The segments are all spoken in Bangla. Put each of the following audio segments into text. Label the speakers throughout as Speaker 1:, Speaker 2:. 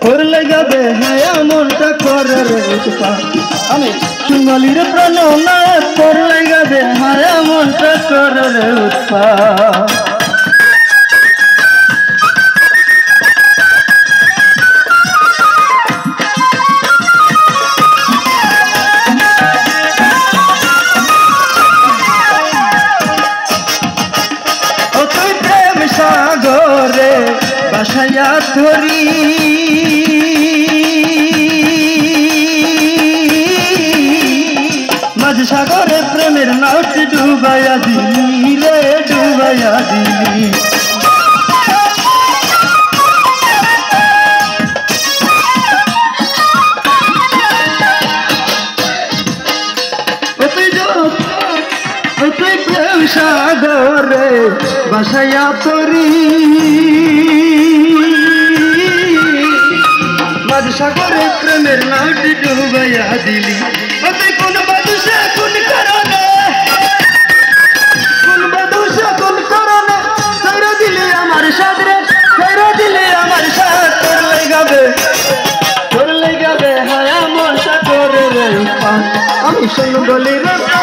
Speaker 1: করলে গাবে হায়া মনটা করে রে উৎপাত আমি চুঙ্গলির প্রাণ না করলে গাবে হায়া মনটা করে রে উৎপাত সাগরে বাসায়া ধরি মাঝ সাগরে প্রেমের নাউটি ডুবাইয়া দিলি রে ডুবাইয়া দিলি সাগরে বাসায়া তরি মাঝ সাগরে প্রেমের নাউটি ডুবাইয়া দিলি কোন বাদুষা কোন কারণে ছাইরা দিলি আমার সাদরে ছাইরা দিলি আমার সাদ করলে গাবে হায়া মনটা করে রে আমি শুন বলি রে না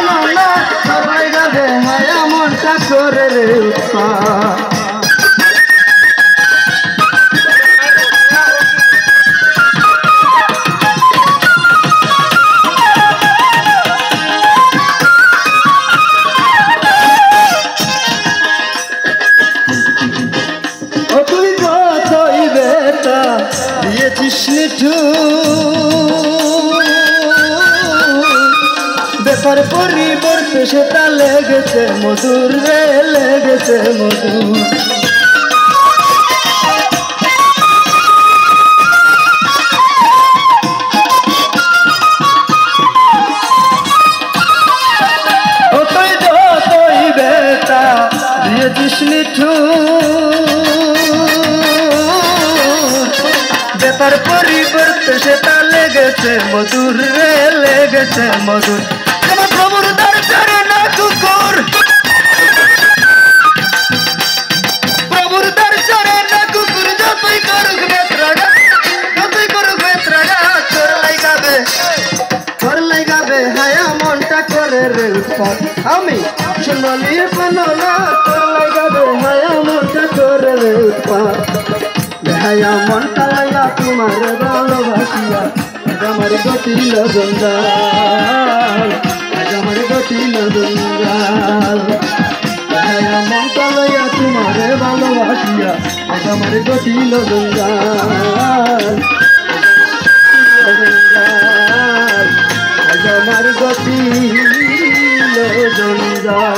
Speaker 1: করলে গাবে হায়া মনটা করে রে তুই যতই বেটা দিয়েছিস নিঠু ব্যাপার পরিবর্তে সেটা লেগেছে মধুর রে লেগেছে মধুর ও তুই যতই বেটা দিয়েছিস নিঠু ব্যাপার পরিবর্তে সেটা লেগেছে মধুর রে লেগেছে মধুর আমার প্রভুর দরবারে না কুকুর প্রভুর দরবারে না কুকুর যতই করুক বেত্রাগা তোর লাগাবে হায়া মনটা করে রে উৎপাত আমি শুনলি পানলা তোর লাগাবে হায়া মনটা করে রে উৎপাত হায়া মনটা লাইলা তোমার ভালোবাসিয়া আমার গতিল জঞ্জাল আমার গতিল জঞ্জাল হায়া মনটা লাইয়া তোমার ভালোবাসিয়া আমার গতিল জঞ্জাল আমার গতিল জঞ্জাল